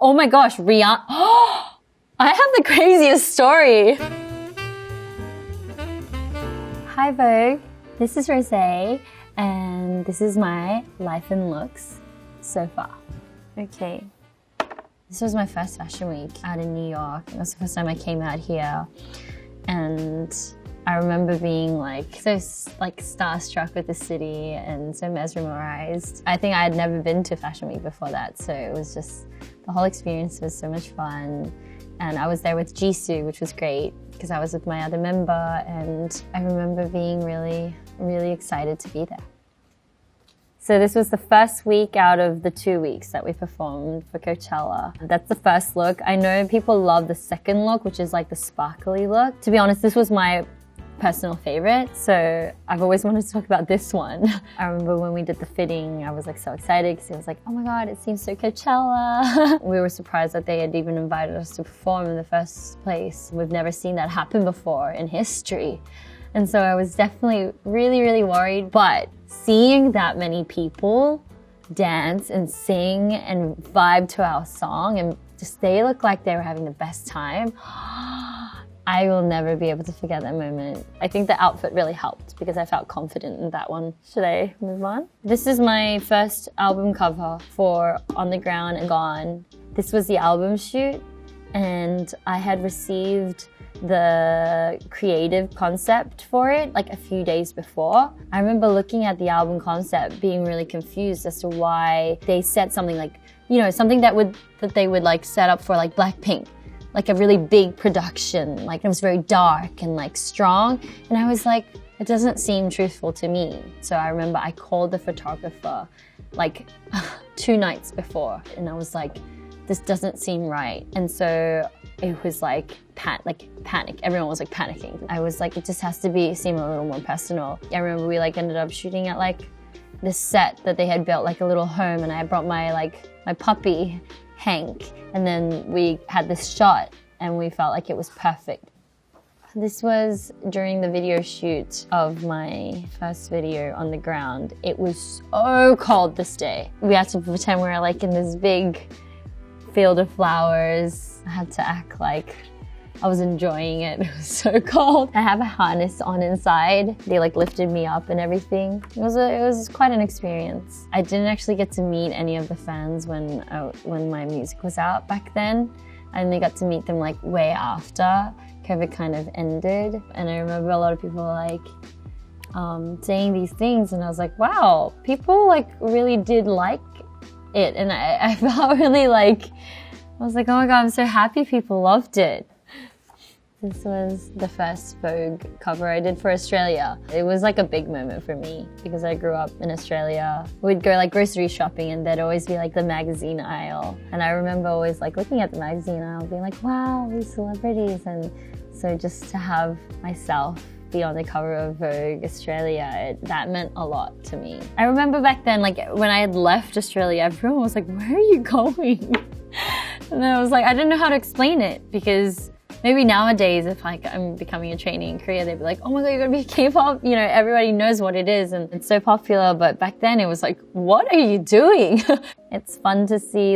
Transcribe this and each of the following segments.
Oh my gosh, Rihanna. I have the craziest story. Hi Vogue, this is Rosé, and this is my life and looks so far. Okay, this was my first fashion week out in New York. It was the first time I came out here, and I remember being so starstruck with the city and so mesmerized. I think I had never been to Fashion Week before that, so it was just, the whole experience was so much fun. And I was there with Jisoo, which was great because I was with my other member, and I remember being really, really excited to be there. So this was the first week out of the 2 weeks that we performed for Coachella. That's the first look. I know people love the second look, which is like the sparkly look. To be honest, this was my personal favorite, so I've always wanted to talk about this one. I remember when we did the fitting, I was so excited because it was oh my god, it seems so Coachella. We were surprised that they had even invited us to perform in the first place. We've never seen that happen before in history. And so I was definitely really, really worried, but seeing that many people dance and sing and vibe to our song, and just they looked like they were having the best time, I will never be able to forget that moment. I think the outfit really helped because I felt confident in that one. Should I move on? This is my first album cover for On the Ground and Gone. This was the album shoot, and I had received the creative concept for it a few days before. I remember looking at the album concept being really confused as to why they said something something that they would set up for BLACKPINK. A really big production, it was very dark and strong. And I was it doesn't seem truthful to me. So I remember I called the photographer 2 nights before, and I was this doesn't seem right. And so it was panic. Everyone was panicking. I was it just has to seem a little more personal. I remember we ended up shooting at this set that they had built a little home, and I brought my my puppy Hank, and then we had this shot and we felt it was perfect. This was during the video shoot of my first video, On the Ground. It was so cold this day. We had to pretend we were in this big field of flowers. I had to act like I was enjoying it. It was so cold. I have a harness on inside. They lifted me up and everything. It was quite an experience. I didn't actually get to meet any of the fans when my music was out back then. I only got to meet them way after COVID kind of ended. And I remember a lot of people saying these things, and I was wow, people really did like it. And I felt really I was oh my god, I'm so happy people loved it. This was the first Vogue cover I did for Australia. It was a big moment for me because I grew up in Australia. We'd go grocery shopping, and there'd always be the magazine aisle. And I remember always looking at the magazine aisle being wow, these celebrities. And so just to have myself be on the cover of Vogue Australia, that meant a lot to me. I remember back then, when I had left Australia, everyone was where are you going? And I was I didn't know how to explain it, because maybe nowadays, if I'm becoming a trainee in Korea, they'd be oh my god, you're gonna be K-pop? Everybody knows what it is and it's so popular. But back then it was what are you doing? It's fun to see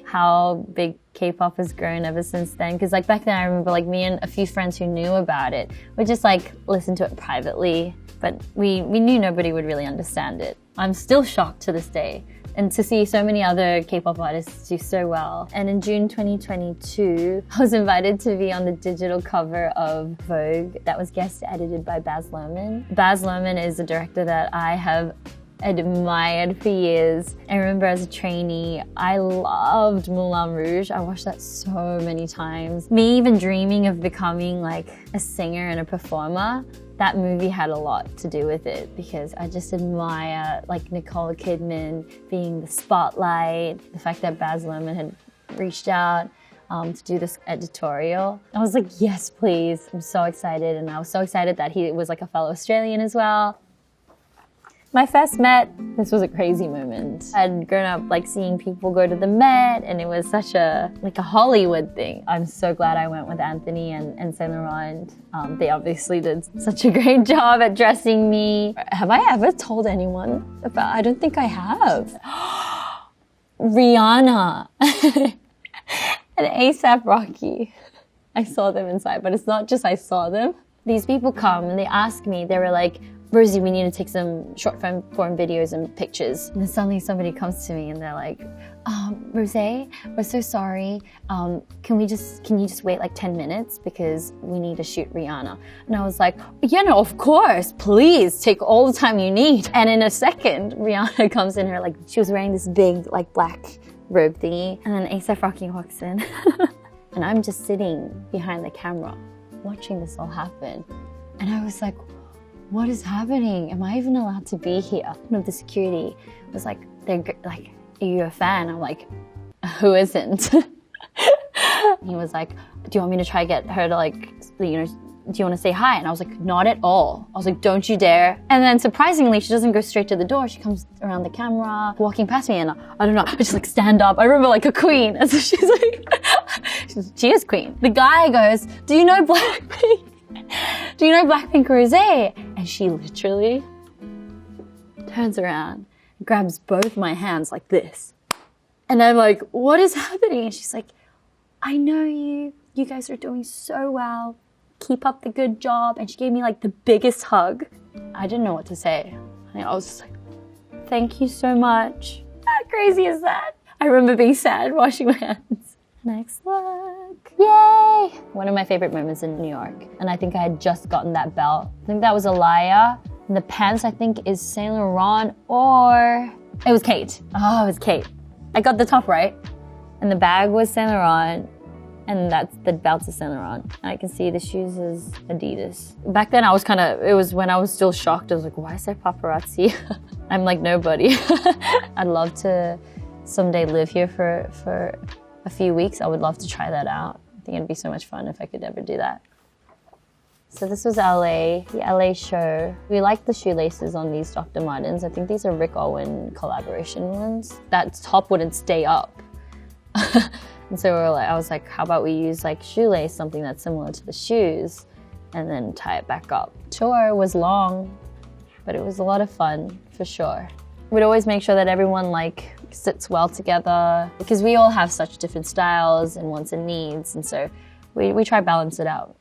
how big K-pop has grown ever since then. Because back then I remember me and a few friends who knew about it would just listen to it privately. But we knew nobody would really understand it. I'm still shocked to this day. And to see so many other K-pop artists do so well. And in June 2022, I was invited to be on the digital cover of Vogue that was guest edited by Baz Luhrmann. Baz Luhrmann is a director that I have admired for years. I remember as a trainee, I loved Moulin Rouge. I watched that so many times. Me even dreaming of becoming a singer and a performer. That movie had a lot to do with it because I just admire Nicole Kidman being the spotlight, the fact that Baz Luhrmann had reached out to do this editorial. I was yes, please. I'm so excited, and I was so excited that he was a fellow Australian as well. My first Met, this was a crazy moment. I'd grown up seeing people go to the Met, and it was such a Hollywood thing. I'm so glad I went with Anthony and Saint Laurent. They obviously did such a great job at dressing me. Have I ever told anyone about? I don't think I have. Rihanna. and ASAP Rocky. I saw them inside, but it's not just I saw them. These people come and they ask me, they were like, Rosie, we need to take some short form videos and pictures. And then suddenly somebody comes to me and they're like, Rosé, we're so sorry. Can you just wait like 10 minutes because we need to shoot Rihanna? And I was like, yeah, no, of course, please take all the time you need. And in a second, Rihanna comes in her, like, she was wearing this big, like, black robe thingy. And then A$AP Rocky walks in. And I'm just sitting behind the camera, watching this all happen. And I was like, what is happening? Am I even allowed to be here? One of the security was like, they're like, are you a fan? I'm like, who isn't? He was like, do you want me to try get her to like, you know, do you want to say hi? And I was like, not at all. I was like, don't you dare. And then surprisingly, she doesn't go straight to the door. She comes around the camera, walking past me, and I don't know, I just like stand up. I remember like a queen. And so she's like, she is queen. The guy goes, do you know BLACKPINK? Do you know BLACKPINK Rosé? And she literally turns around, grabs both my hands like this. And I'm like, what is happening? And she's like, I know you. You guys are doing so well. Keep up the good job. And she gave me like the biggest hug. I didn't know what to say. I was just like, thank you so much. How crazy is that? I remember being sad, washing my hands. Next look. Yay! One of my favorite moments in New York. And I think I had just gotten that belt. I think that was Alaya. And the pants, I think, is Saint Laurent or... It was Kate. Oh, it was Kate. I got the top right. And the bag was Saint Laurent. And that's the belt's is Saint Laurent. And I can see the shoes is Adidas. Back then I was it was when I was still shocked. I was like, why is there paparazzi? I'm like nobody. I'd love to someday live here for a few weeks. I would love to try that out. I think it'd be so much fun if I could ever do that. So this was LA, the LA show. We liked the shoelaces on these Dr. Martens. I think these are Rick Owen collaboration ones. That top wouldn't stay up. And so I was like, how about we use like shoelace, something that's similar to the shoes, and then tie it back up. Tour was long, but it was a lot of fun for sure. We'd always make sure that everyone like sits well together because we all have such different styles and wants and needs, and so we try to balance it out.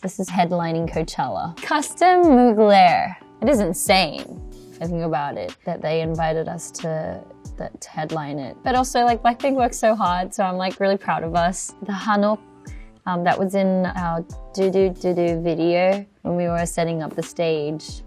This is headlining Coachella. Custom Mugler. It is insane if I think about it, that they invited us to headline it. But also like BLACKPINK worked so hard, so I'm like really proud of us. The Hanok, that was in our do video when we were setting up the stage.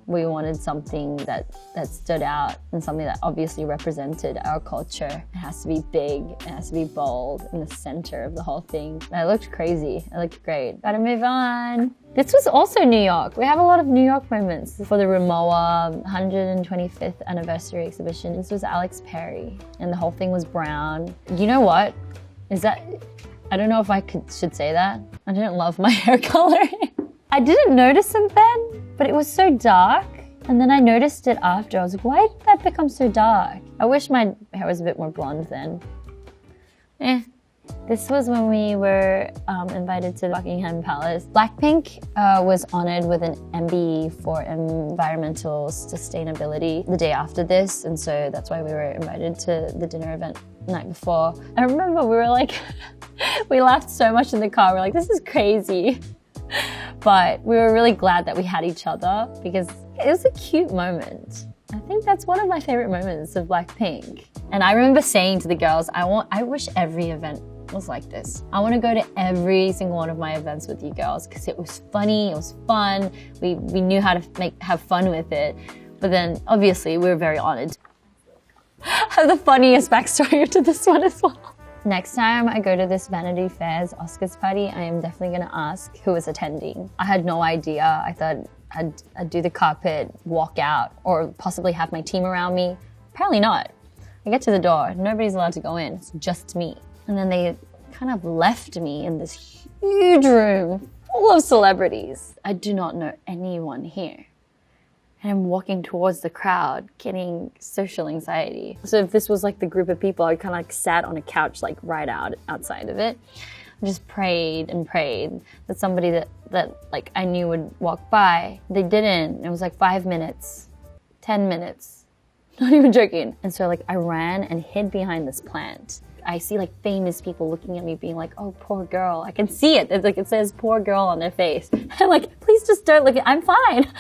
We wanted something that stood out and something that obviously represented our culture. It has to be big, it has to be bold in the center of the whole thing. I looked crazy, I looked great. Gotta move on. This was also New York. We have a lot of New York moments. For the RIMOWA 125th anniversary exhibition, this was Alex Perry and the whole thing was brown. You know what? I don't know if I should say that. I didn't love my hair color. I didn't notice it then, but it was so dark. And then I noticed it after. I was like, why did that become so dark? I wish my hair was a bit more blonde then. This was when we were invited to Buckingham Palace. BLACKPINK was honored with an MBE for environmental sustainability the day after this. And so that's why we were invited to the dinner event the night before. I remember we were like, we laughed so much in the car. We're like, this is crazy. But we were really glad that we had each other because it was a cute moment. I think that's one of my favorite moments of BLACKPINK. And I remember saying to the girls, I wish every event was like this. I want to go to every single one of my events with you girls because it was funny, it was fun. We knew how to have fun with it. But then obviously we were very honored. I have the funniest backstory to this one as well. Next time I go to this Vanity Fair's Oscars party, I am definitely going to ask who is attending. I had no idea. I thought I'd do the carpet, walk out, or possibly have my team around me. Apparently not. I get to the door, nobody's allowed to go in, it's just me. And then they kind of left me in this huge room full of celebrities. I do not know anyone here. And I'm walking towards the crowd, getting social anxiety. So if this was like the group of people, I kind of like sat on a couch like right outside of it. I just prayed and prayed that somebody that like I knew would walk by. They didn't. It was like 5 minutes, 10 minutes, not even joking. And so like I ran and hid behind this plant. I see like famous people looking at me being like, oh, poor girl. I can see it. It's like it says poor girl on their face. I'm like, please just don't look at, I'm fine.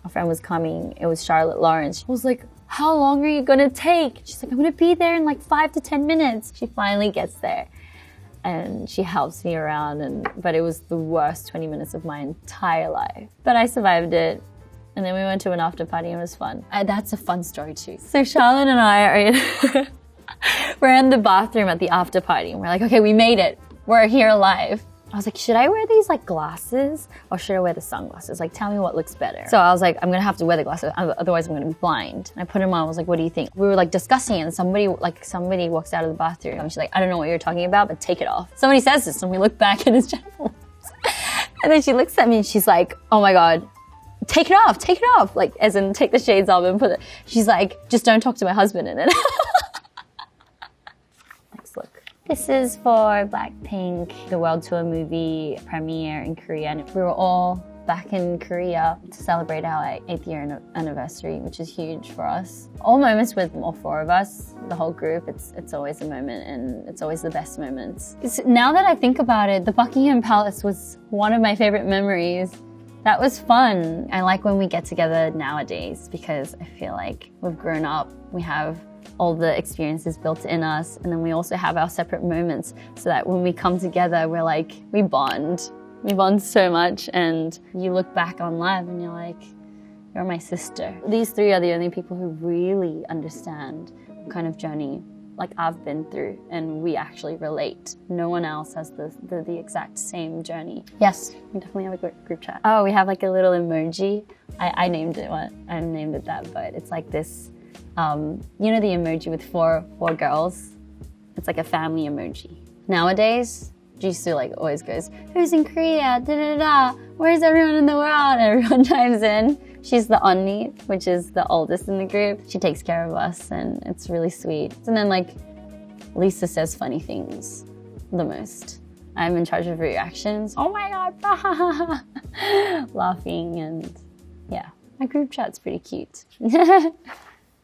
A friend was coming. It was Charlotte Lawrence. I was like, how long are you gonna take? She's like, I'm gonna be there in like 5 to 10 minutes. She finally gets there and she helps me around, but it was the worst 20 minutes of my entire life. But I survived it. And then we went to an after party and it was fun. That's a fun story too. So Charlotte and I are we're in the bathroom at the after party and we're like, okay, we made it. We're here alive. I was like, should I wear these like glasses or should I wear the sunglasses? Like, tell me what looks better. So I was like, I'm gonna have to wear the glasses, otherwise I'm gonna be blind. And I put them on, I was like, what do you think? We were like discussing it and somebody walks out of the bathroom and she's like, I don't know what you're talking about, but take it off. Somebody says this and we look back and it's Jennifer. And then she looks at me and she's like, oh my God, take it off. Like, as in take the shades off and put it. She's like, just don't talk to my husband in it. Next look. This is for BLACKPINK, the World Tour movie premiere in Korea. And we were all back in Korea to celebrate our 8th year anniversary, which is huge for us. All moments with all 4 of us, the whole group, it's always a moment and it's always the best moments. Now that I think about it, the Buckingham Palace was one of my favorite memories. That was fun. I like when we get together nowadays because I feel like we've grown up. We have all the experiences built in us, and then we also have our separate moments so that when we come together, we're like, we bond. We bond so much, and you look back on life and you're like, you're my sister. These 3 are the only people who really understand what kind of journey like I've been through, and we actually relate. No one else has the exact same journey. Yes, we definitely have a group chat. Oh, we have like a little emoji. I named it I named it that, but it's like this, you know the emoji with four girls? It's like a family emoji. Nowadays, Jisoo like always goes, who's in Korea? Da da da. Where's everyone in the world? And everyone chimes in. She's the onni, which is the oldest in the group. She takes care of us and it's really sweet. And then like Lisa says funny things the most. I'm in charge of reactions. Oh my God, laughing, and yeah, my group chat's pretty cute.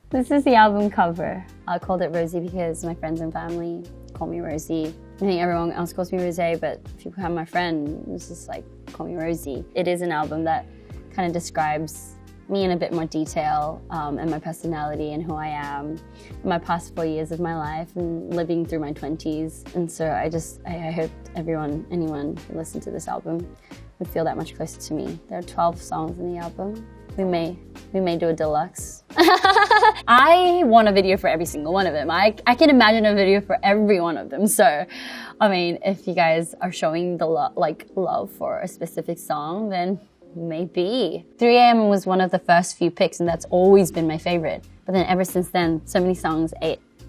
This is the album cover. I called it Rosie because my friends and family call me Rosie. I think everyone else calls me Rosé, but if you become my friend, it's just like, call me Rosie. It is an album that kind of describes me in a bit more detail, and my personality and who I am, my past 4 years of my life and living through my 20s. And so I hope anyone who listened to this album would feel that much closer to me. There are 12 songs in the album. We may do a deluxe. I want a video for every single one of them. I can imagine a video for every one of them. So, I mean, if you guys are showing the love for a specific song, then maybe. 3 AM was one of the first few picks, and that's always been my favorite. But then ever since then, so many songs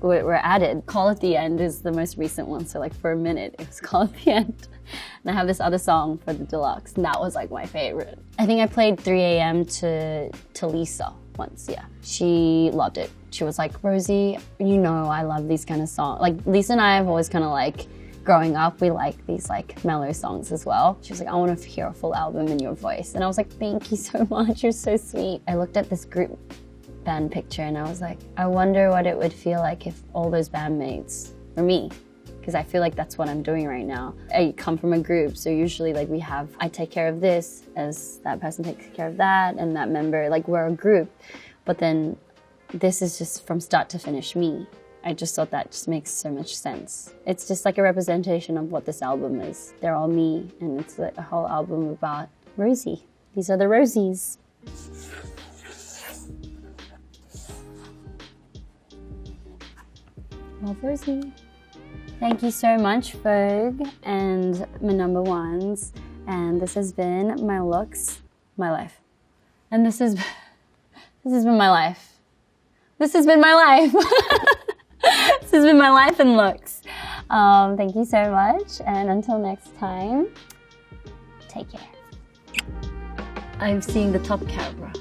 were added. Call at the End is the most recent one. So like for a minute, it was Call at the End. And I have this other song for the deluxe, and that was like my favorite. I think I played 3 AM to Lisa once, yeah. She loved it. She was like, Rosie, you know I love these kind of songs. Like Lisa and I have always kind of like, growing up, we like these like mellow songs as well. She was like, I want to hear a full album in your voice. And I was like, thank you so much, you're so sweet. I looked at this group band picture and I was like, I wonder what it would feel like if all those bandmates were me. Because I feel like that's what I'm doing right now. I come from a group, so usually like I take care of this as that person takes care of that, and that member, like we're a group. But then this is just from start to finish me. I just thought that just makes so much sense. It's just like a representation of what this album is. They're all me, and it's like a whole album about Rosie. These are the Rosies. Love Rosie. Thank you so much, Vogue and my number ones. And this has been my looks, my life. And this has been my life. This has been my life. This has been my life and looks. Thank you so much. And until next time, take care. I'm seeing the top camera.